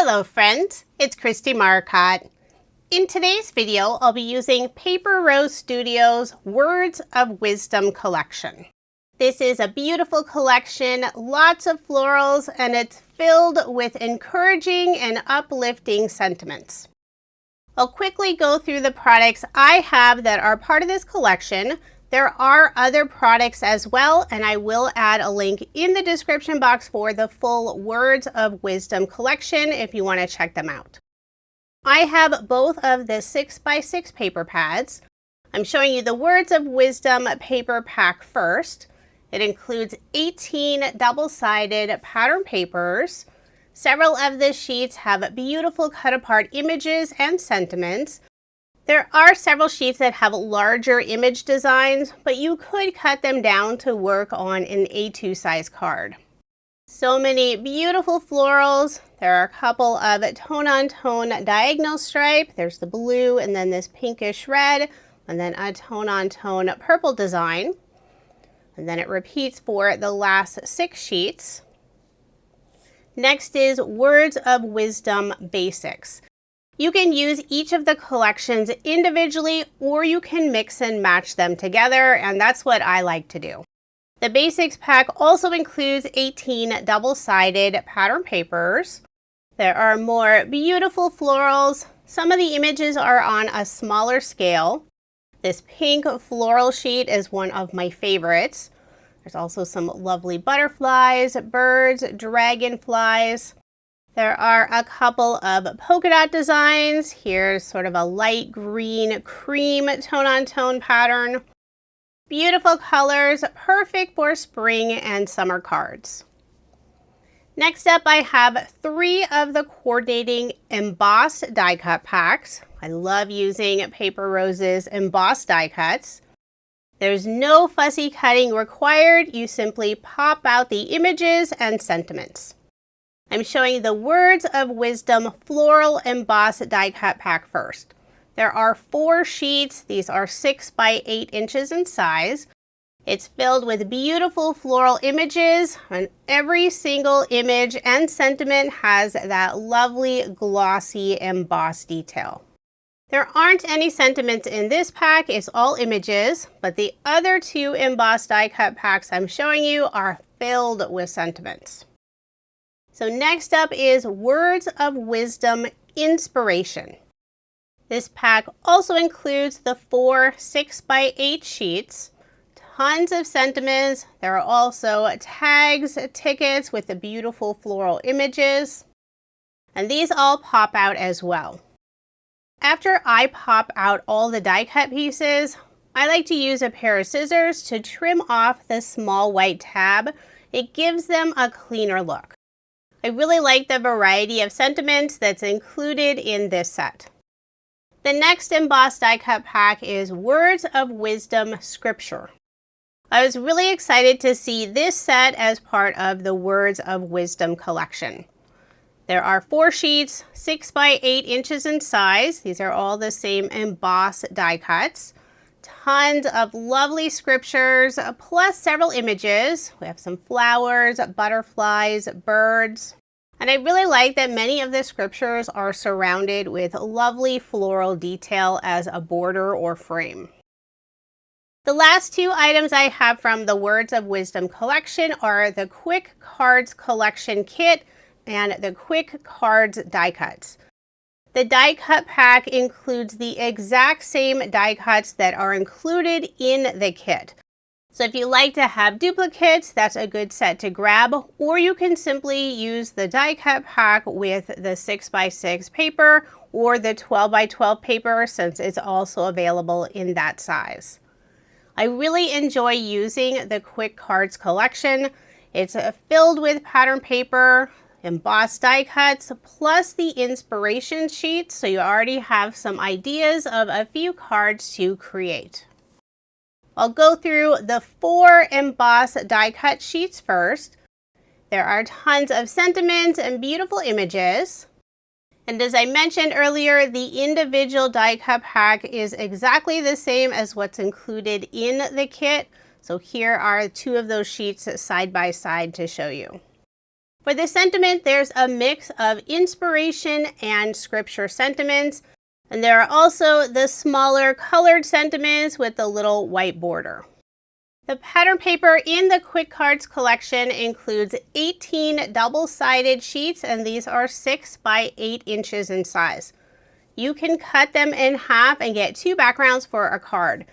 Hello friends, it's Kristie Marcotte. In today's video, I'll be using Paper Rose Studio's Words of Wisdom collection. This is a beautiful collection, lots of florals, and it's filled with encouraging and uplifting sentiments. I'll quickly go through the products I have that are part of this collection. There are other products as well, and I will add a link in the description box for the full Words of Wisdom collection if you want to check them out. I have both of the 6x6 paper pads. I'm showing you the Words of Wisdom paper pack first. It includes 18 double-sided pattern papers. Several of the sheets have beautiful cut-apart images and sentiments. There are several sheets that have larger image designs, but you could cut them down to work on an A2 size card. So many beautiful florals. There are a couple of tone-on-tone diagonal stripe. There's the blue and then this pinkish red, and then a tone-on-tone purple design. And then it repeats for the last 6 sheets. Next is Words of Wisdom Basics. You can use each of the collections individually, or you can mix and match them together, and that's what I like to do. The Basics pack also includes 18 double-sided pattern papers. There are more beautiful florals. Some of the images are on a smaller scale. This pink floral sheet is one of my favorites. There's also some lovely butterflies, birds, dragonflies. There are a couple of polka dot designs. Here's sort of a light green cream tone-on-tone pattern. Beautiful colors, perfect for spring and summer cards. Next up, I have 3 of the coordinating embossed die cut packs. I love using Paper Rose's embossed die cuts. There's no fussy cutting required. You simply pop out the images and sentiments. I'm showing the Words of Wisdom Floral Embossed Die Cut Pack first. There are 4 sheets. These are 6 by 8 inches in size. It's filled with beautiful floral images, and every single image and sentiment has that lovely glossy embossed detail. There aren't any sentiments in this pack, it's all images, but the other 2 embossed die cut packs I'm showing you are filled with sentiments. So next up is Words of Wisdom Inspiration. This pack also includes the 4 6x8 sheets, tons of sentiments. There are also tags, tickets with the beautiful floral images, and these all pop out as well. After I pop out all the die cut pieces, I like to use a pair of scissors to trim off the small white tab. It gives them a cleaner look. I really like the variety of sentiments that's included in this set. The next embossed die cut pack is Words of Wisdom Scripture. I was really excited to see this set as part of the Words of Wisdom collection. There are 4 sheets, 6 by 8 inches in size. These are all the same embossed die cuts. Tons of lovely scriptures, plus several images. We have some flowers, butterflies, birds. And I really like that many of the scriptures are surrounded with lovely floral detail as a border or frame. The last 2 items I have from the Words of Wisdom collection are the Quick Cards Collection Kit and the Quick Cards die cuts. The die cut pack includes the exact same die cuts that are included in the kit. So if you like to have duplicates, that's a good set to grab, or you can simply use the die cut pack with the 6x6 paper or the 12x12 paper, since it's also available in that size. I really enjoy using the Quick Cards collection. It's filled with pattern paper, embossed die cuts, plus the inspiration sheets, so you already have some ideas of a few cards to create. I'll go through the 4 embossed die cut sheets first. There are tons of sentiments and beautiful images. And as I mentioned earlier, the individual die cut pack is exactly the same as what's included in the kit. So here are 2 of those sheets side by side to show you. For the sentiment, there's a mix of inspiration and scripture sentiments, and there are also the smaller colored sentiments with the little white border. The pattern paper in the Quick Cards collection includes 18 double-sided sheets, and these are 6 by 8 inches in size. You can cut them in half and get 2 backgrounds for a card.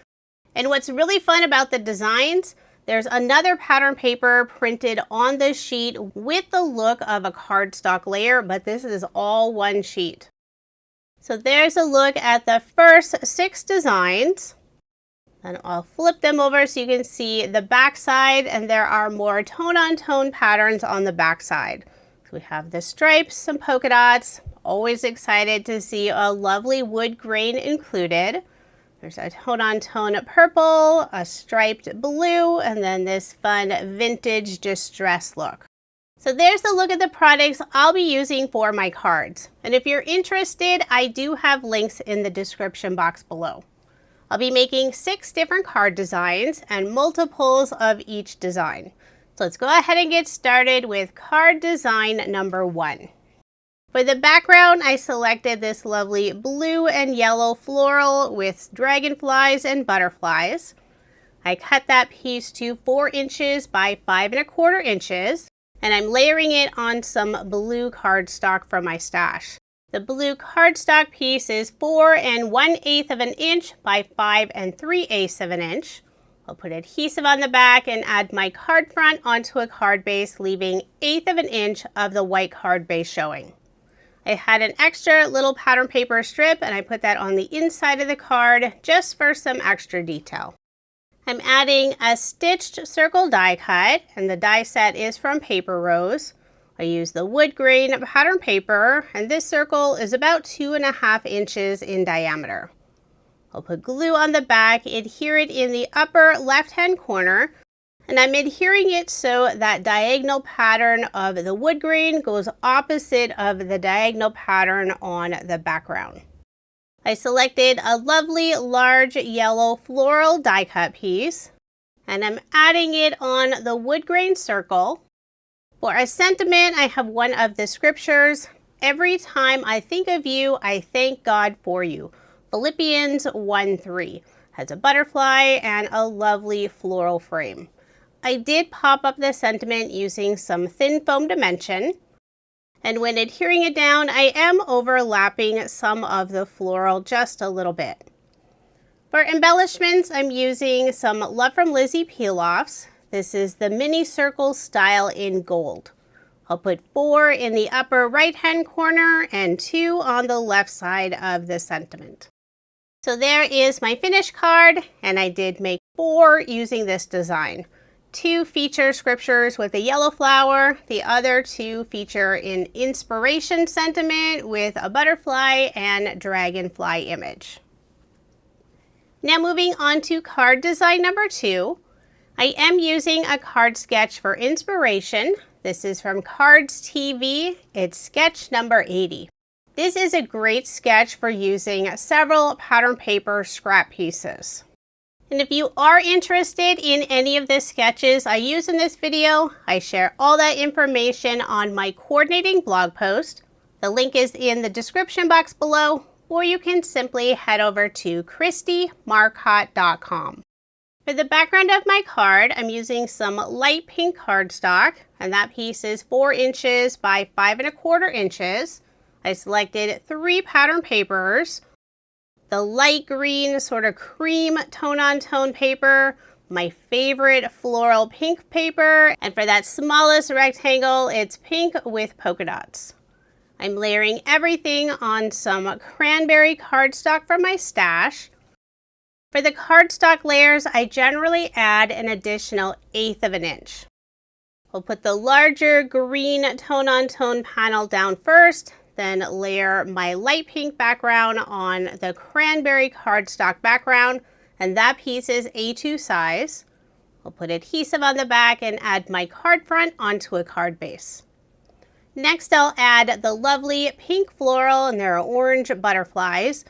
And what's really fun about the designs, there's another pattern paper printed on the sheet with the look of a cardstock layer, but this is all one sheet. So there's a look at the first 6 designs. And I'll flip them over so you can see the back side, and there are more tone-on-tone patterns on the back side. So we have the stripes, some polka dots. Always excited to see a lovely wood grain included. There's a tone-on-tone purple, a striped blue, and then this fun vintage distress look. So there's the look at the products I'll be using for my cards. And if you're interested, I do have links in the description box below. I'll be making 6 different card designs and multiples of each design. So let's go ahead and get started with card design number 1. For the background, I selected this lovely blue and yellow floral with dragonflies and butterflies. I cut that piece to 4 inches by 5 1/4 inches, and I'm layering it on some blue cardstock from my stash. The blue cardstock piece is 4 1/8 of an inch by 5 3/8 of an inch. I'll put adhesive on the back and add my card front onto a card base, leaving 1/8 of an inch of the white card base showing. I had an extra little pattern paper strip, and I put that on the inside of the card just for some extra detail. I'm adding a stitched circle die cut, and the die set is from Paper Rose. I use the wood grain pattern paper, and this circle is about 2.5 inches in diameter. I'll put glue on the back, adhere it in the upper left-hand corner, and I'm adhering it so that diagonal pattern of the wood grain goes opposite of the diagonal pattern on the background. I selected a lovely large yellow floral die cut piece, and I'm adding it on the wood grain circle. For a sentiment, I have one of the scriptures. Every time I think of you, I thank God for you. Philippians 1:3 has a butterfly and a lovely floral frame. I did pop up the sentiment using some thin foam dimension, and when adhering it down, I am overlapping some of the floral just a little bit. For embellishments, I'm using some Love from Lizzie peel-offs. This is the mini circle style in gold. I'll put 4 in the upper right-hand corner and 2 on the left side of the sentiment. So there is my finished card, and I did make 4 using this design. 2 feature scriptures with a yellow flower. The other 2 feature an inspiration sentiment with a butterfly and dragonfly image. Now moving on to card design number 2. I am using a card sketch for inspiration. This is from Cards TV. It's sketch number 80. This is a great sketch for using several pattern paper scrap pieces. And if you are interested in any of the sketches I use in this video, I share all that information on my coordinating blog post. The link is in the description box below, or you can simply head over to KristieMarcotte.com. For the background of my card, I'm using some light pink cardstock, and that piece is 4 inches by 5 1/4 inches. I selected 3 pattern papers. The light green, sort of cream tone-on-tone paper, my favorite floral pink paper, and for that smallest rectangle, it's pink with polka dots. I'm layering everything on some cranberry cardstock from my stash. For the cardstock layers, I generally add an additional 1/8 of an inch. We'll put the larger green tone-on-tone panel down first, then layer my light pink background on the cranberry cardstock background, and that piece is A2 size. I'll put adhesive on the back and add my card front onto a card base. Next, I'll add the lovely pink floral, and there are orange butterflies.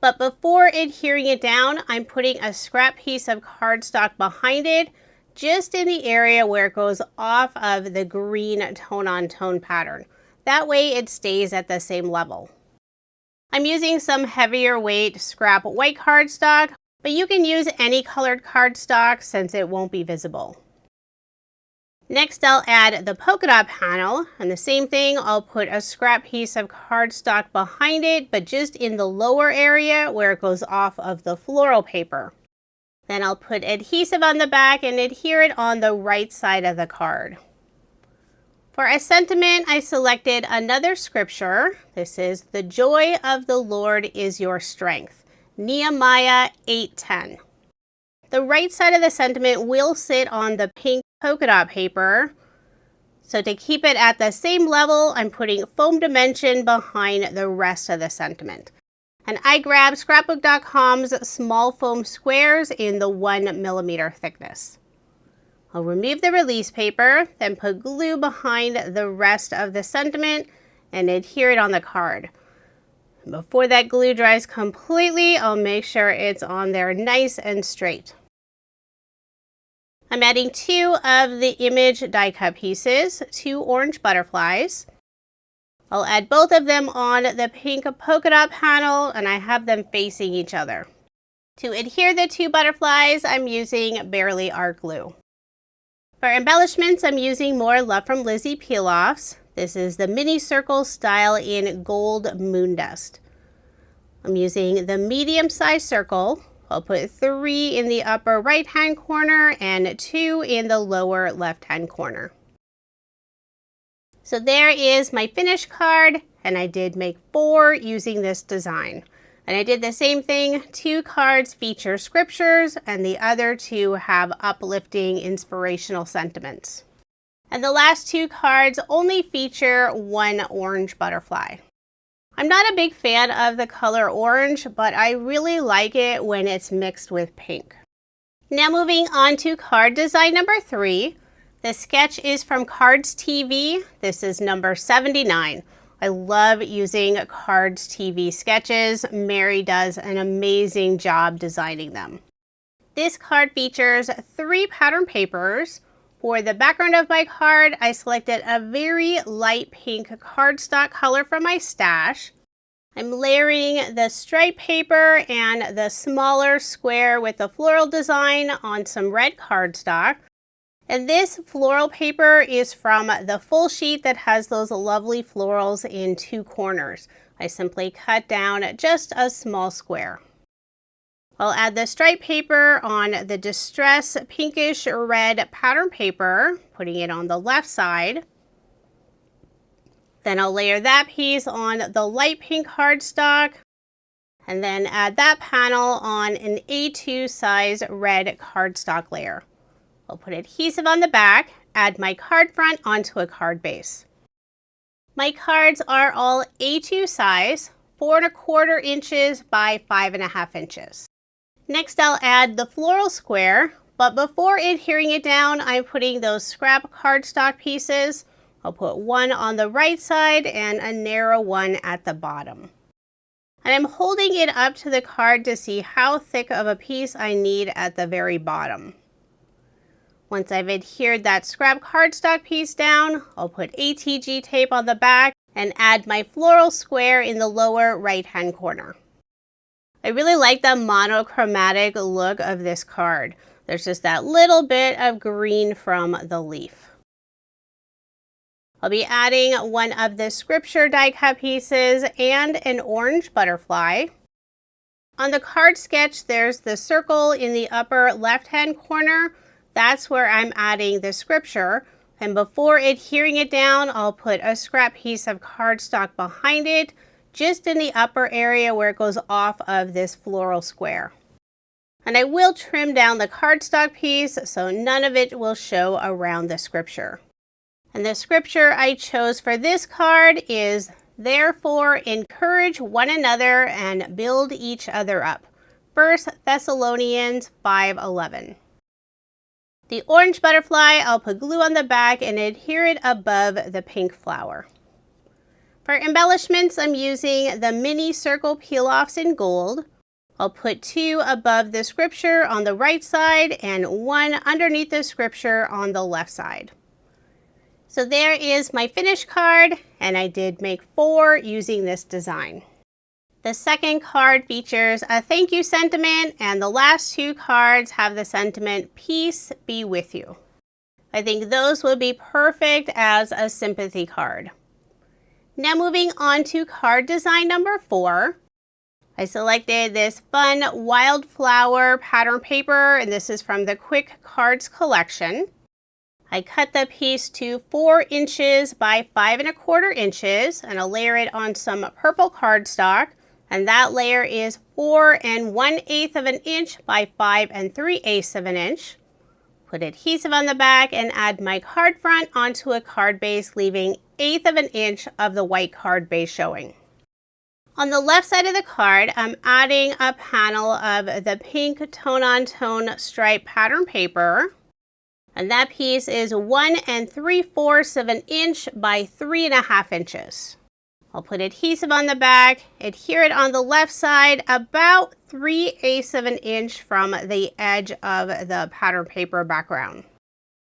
But before adhering it down, I'm putting a scrap piece of cardstock behind it just in the area where it goes off of the green tone-on-tone pattern. That way it stays at the same level. I'm using some heavier weight scrap white cardstock, but you can use any colored cardstock since it won't be visible. Next, I'll add the polka dot panel, and the same thing, I'll put a scrap piece of cardstock behind it, but just in the lower area where it goes off of the floral paper. Then I'll put adhesive on the back and adhere it on the right side of the card. For a sentiment, I selected another scripture. This is, "The joy of the Lord is your strength," Nehemiah 8:10. The right side of the sentiment will sit on the pink polka dot paper. So to keep it at the same level, I'm putting foam dimension behind the rest of the sentiment. And I grabbed scrapbook.com's small foam squares in the 1mm thickness. I'll remove the release paper, then put glue behind the rest of the sentiment and adhere it on the card. Before that glue dries completely, I'll make sure it's on there nice and straight. I'm adding 2 of the image die cut pieces, 2 orange butterflies. I'll add both of them on the pink polka dot panel, and I have them facing each other. To adhere the 2 butterflies, I'm using Barely Art glue. For embellishments, I'm using more Love from Lizzie peel-offs. This is the mini circle style in gold moon dust. I'm using the medium size circle. I'll put 3 in the upper right hand corner and 2 in the lower left hand corner. So there is my finished card, and I did make 4 using this design. And I did the same thing. 2 cards feature scriptures and the other 2 have uplifting inspirational sentiments. And the last 2 cards only feature 1 orange butterfly. I'm not a big fan of the color orange, but I really like it when it's mixed with pink. Now moving on to card design number 3. The sketch is from Cards TV. This is number 79. I love using Cards TV sketches. Mary does an amazing job designing them. This card features 3 pattern papers. For the background of my card, I selected a very light pink cardstock color from my stash. I'm layering the stripe paper and the smaller square with the floral design on some red cardstock. And this floral paper is from the full sheet that has those lovely florals in 2 corners. I simply cut down just a small square. I'll add the stripe paper on the Distress pinkish red pattern paper, putting it on the left side. Then I'll layer that piece on the light pink cardstock, and then add that panel on an A2 size red cardstock layer. I'll put adhesive on the back, add my card front onto a card base. My cards are all A2 size, 4¼ inches by 5½ inches. Next, I'll add the floral square, but before adhering it down, I'm putting those scrap cardstock pieces. I'll put 1 on the right side and a narrow one at the bottom. And I'm holding it up to the card to see how thick of a piece I need at the very bottom. Once I've adhered that scrap cardstock piece down, I'll put ATG tape on the back and add my floral square in the lower right-hand corner. I really like the monochromatic look of this card. There's just that little bit of green from the leaf. I'll be adding 1 of the scripture die cut pieces and an orange butterfly. On the card sketch, there's the circle in the upper left-hand corner. That's where I'm adding the scripture. And before adhering it down, I'll put a scrap piece of cardstock behind it, just in the upper area where it goes off of this floral square. And I will trim down the cardstock piece so none of it will show around the scripture. And the scripture I chose for this card is, "Therefore encourage one another and build each other up." 1 Thessalonians 5:11. The orange butterfly, I'll put glue on the back and adhere it above the pink flower. For embellishments, I'm using the mini circle peel-offs in gold. I'll put 2 above the scripture on the right side and 1 underneath the scripture on the left side. So there is my finished card, and I did make 4 using this design. The second card features a thank you sentiment, and the last 2 cards have the sentiment, peace be with you. I think those would be perfect as a sympathy card. Now moving on to card design number 4. I selected this fun wildflower pattern paper, and this is from the Quick Cards collection. I cut the piece to 4 inches by 5 1/4 inches, and I'll layer it on some purple cardstock, and that layer is 4 1/8 of an inch by 5 3/8 of an inch. Put adhesive on the back and add my card front onto a card base, leaving 1/8 of an inch of the white card base showing. On the left side of the card, I'm adding a panel of the pink tone-on-tone stripe pattern paper. And that piece is 1 3/4 of an inch by 3 1/2 inches. I'll put adhesive on the back, adhere it on the left side about 3/8 of an inch from the edge of the pattern paper background.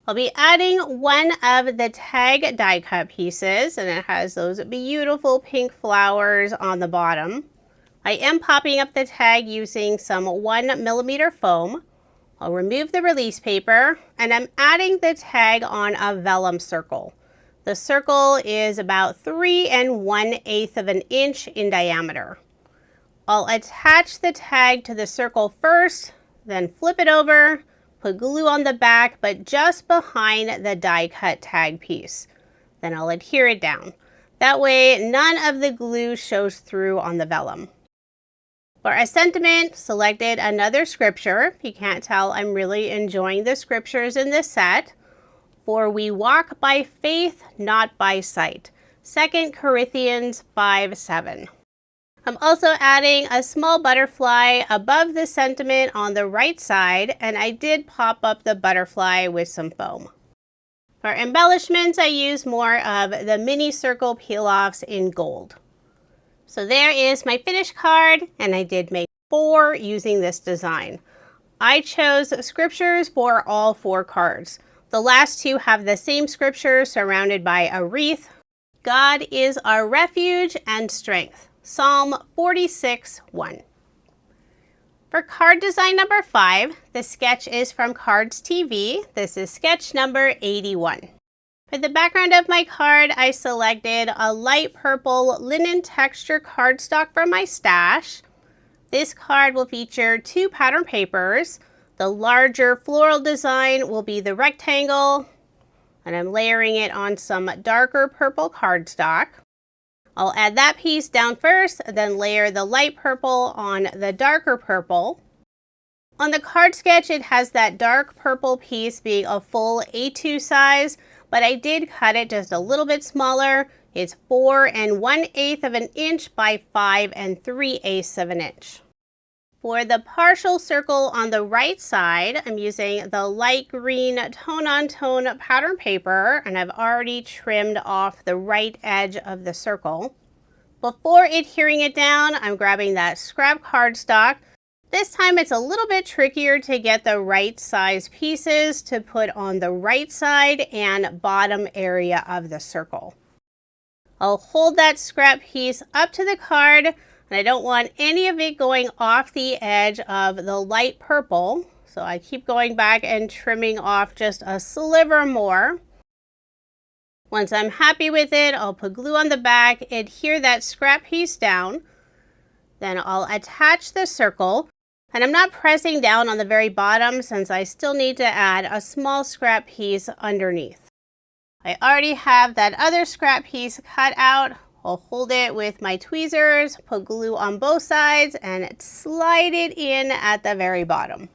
I'll be adding 1 of the tag die cut pieces, and it has those beautiful pink flowers on the bottom. I am popping up the tag using some 1mm foam. I'll remove the release paper, and I'm adding the tag on a vellum circle. The circle is about 3 1/8 of an inch in diameter. I'll attach the tag to the circle first, then flip it over, put glue on the back, but just behind the die cut tag piece. Then I'll adhere it down. That way, none of the glue shows through on the vellum. For a sentiment, selected another scripture. If you can't tell, I'm really enjoying the scriptures in this set. For we walk by faith, not by sight. 2 Corinthians 5:7. I'm also adding a small butterfly above the sentiment on the right side, and I did pop up the butterfly with some foam. For embellishments, I use more of the mini circle peel-offs in gold. So there is my finished card, and I did make 4 using this design. I chose scriptures for all 4 cards. The last 2 have the same scripture surrounded by a wreath. God is our refuge and strength. Psalm 46:1. For card design number 5, the sketch is from Cards TV. This is sketch number 81. For the background of my card, I selected a light purple linen texture cardstock from my stash. This card will feature 2 pattern papers. The larger floral design will be the rectangle, and I'm layering it on some darker purple cardstock. I'll add that piece down first, then layer the light purple on the darker purple. On the card sketch, it has that dark purple piece being a full A2 size, but I did cut it just a little bit smaller. It's 4 1/8 of an inch by 5 3/8 of an inch. For the partial circle on the right side, I'm using the light green tone-on-tone pattern paper, and I've already trimmed off the right edge of the circle. Before adhering it down, I'm grabbing that scrap cardstock. This time it's a little bit trickier to get the right size pieces to put on the right side and bottom area of the circle. I'll hold that scrap piece up to the card, and I don't want any of it going off the edge of the light purple, so I keep going back and trimming off just a sliver more. Once I'm happy with it, I'll put glue on the back, adhere that scrap piece down, then I'll attach the circle, and I'm not pressing down on the very bottom since I still need to add a small scrap piece underneath. I already have that other scrap piece cut out. I'll hold it with my tweezers, put glue on both sides, and slide it in at the very bottom.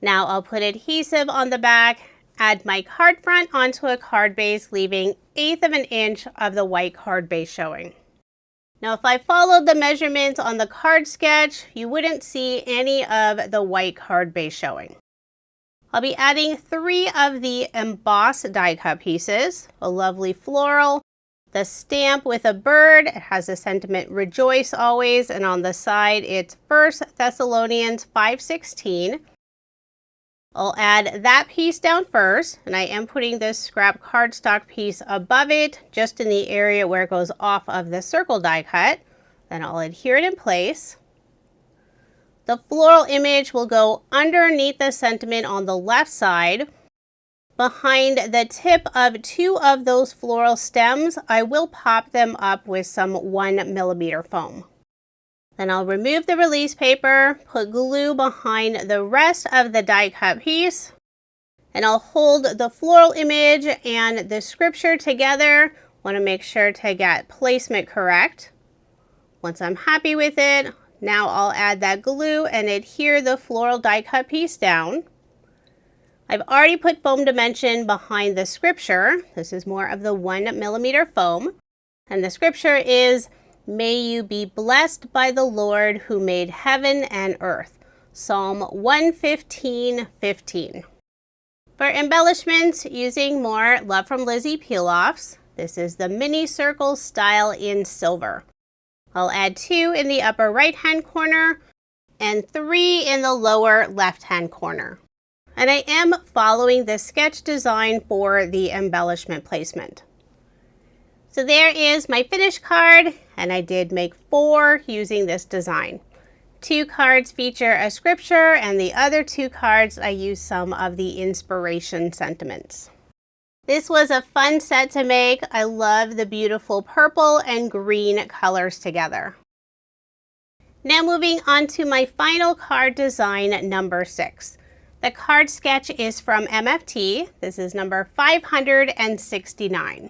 Now I'll put adhesive on the back, add my card front onto a card base, leaving 1/8 of an inch of the white card base showing. Now if I followed the measurements on the card sketch, you wouldn't see any of the white card base showing. I'll be adding 3 of the embossed die cut pieces, a lovely floral, the stamp with a bird. It has the sentiment rejoice always, and on the side it's 1 Thessalonians 5:16. I'll add that piece down first, and I am putting this scrap cardstock piece above it, just in the area where it goes off of the circle die cut. Then I'll adhere it in place. The floral image will go underneath the sentiment on the left side. Behind the tip of 2 of those floral stems, I will pop them up with some 1mm foam. Then I'll remove the release paper, put glue behind the rest of the die cut piece, and I'll hold the floral image and the scripture together. Want to make sure to get placement correct. Once I'm happy with it, now I'll add that glue and adhere the floral die cut piece down. I've already put foam dimension behind the scripture. This is more of the 1mm foam. And the scripture is, "May you be blessed by the Lord who made heaven and earth." Psalm 115:15. For embellishments, using more Love from Lizzie peel-offs. This is the mini circle style in silver. I'll add 2 in the upper right-hand corner and 3 in the lower left-hand corner. And I am following the sketch design for the embellishment placement. So there is my finished card, and I did make 4 using this design. 2 cards feature a scripture, and the other 2 cards I use some of the inspiration sentiments. This was a fun set to make. I love the beautiful purple and green colors together. Now moving on to my final card design, number 6. The card sketch is from MFT. This is number 569.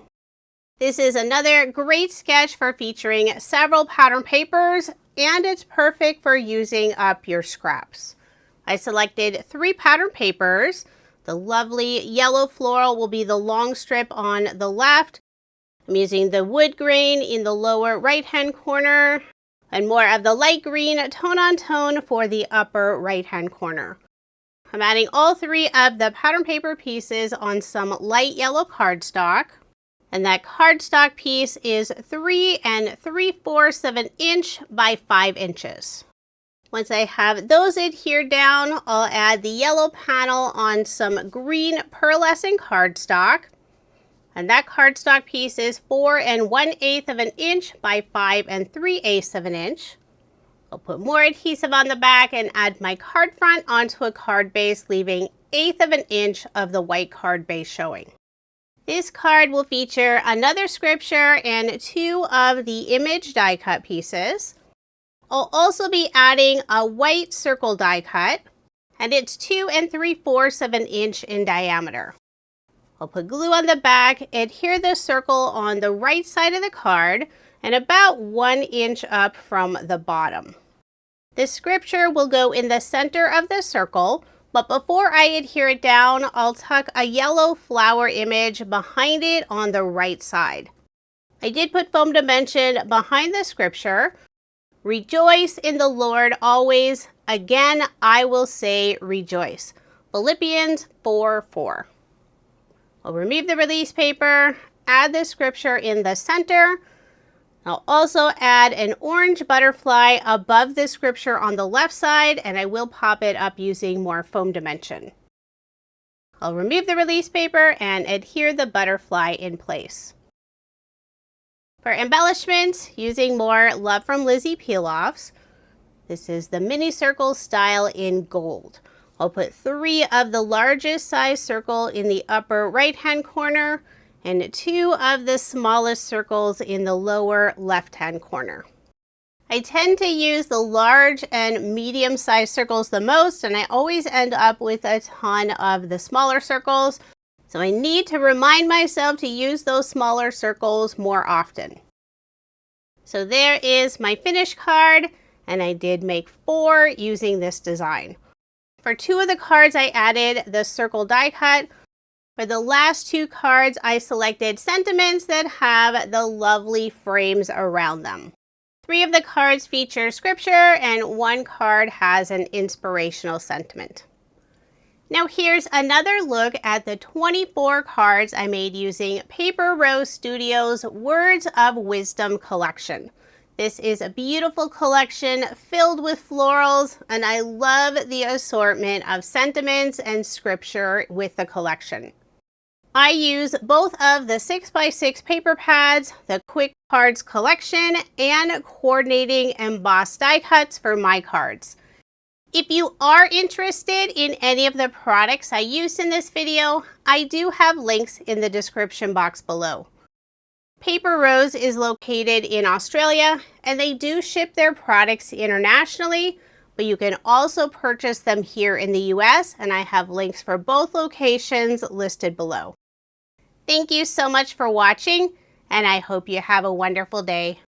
This is another great sketch for featuring several pattern papers, and it's perfect for using up your scraps. I selected 3 pattern papers. The lovely yellow floral will be the long strip on the left. I'm using the wood grain in the lower right-hand corner, and more of the light green tone-on-tone for the upper right-hand corner. I'm adding all 3 of the pattern paper pieces on some light yellow cardstock. And that cardstock piece is 3 3/4 of an inch by 5 inches. Once I have those adhered down, I'll add the yellow panel on some green pearlescent cardstock. And that cardstock piece is 4 1/8 of an inch by 5 3/8 of an inch. I'll put more adhesive on the back and add my card front onto a card base, leaving 1/8 of an inch of the white card base showing. This card will feature another scripture and 2 of the image die cut pieces. I'll also be adding a white circle die cut, and it's 2 3/4 of an inch in diameter. I'll put glue on the back, adhere the circle on the right side of the card, and about 1 inch up from the bottom. The scripture will go in the center of the circle, but before I adhere it down, I'll tuck a yellow flower image behind it on the right side. I did put foam dimension behind the scripture. Rejoice in the Lord always. Again, I will say rejoice. Philippians 4:4. I'll remove the release paper, add the scripture in the center. I'll also add an orange butterfly above the scripture on the left side, and I will pop it up using more foam dimension. I'll remove the release paper and adhere the butterfly in place. For embellishments, using more Love from Lizzie peel-offs, this is the mini circle style in gold. I'll put 3 of the largest size circle in the upper right-hand corner, and 2 of the smallest circles in the lower left-hand corner. I tend to use the large and medium-sized circles the most, and I always end up with a ton of the smaller circles, so I need to remind myself to use those smaller circles more often. So there is my finished card, and I did make 4 using this design. For 2 of the cards, I added the circle die cut. For the last 2 cards, I selected sentiments that have the lovely frames around them. 3 of the cards feature scripture, and 1 card has an inspirational sentiment. Now here's another look at the 24 cards I made using Paper Rose Studios' Words of Wisdom collection. This is a beautiful collection filled with florals, and I love the assortment of sentiments and scripture with the collection. I use both of the 6x6 paper pads, the Quick Cards collection, and coordinating embossed die cuts for my cards. If you are interested in any of the products I used in this video, I do have links in the description box below. Paper Rose is located in Australia, and they do ship their products internationally, but you can also purchase them here in the US, and I have links for both locations listed below. Thank you so much for watching, and I hope you have a wonderful day.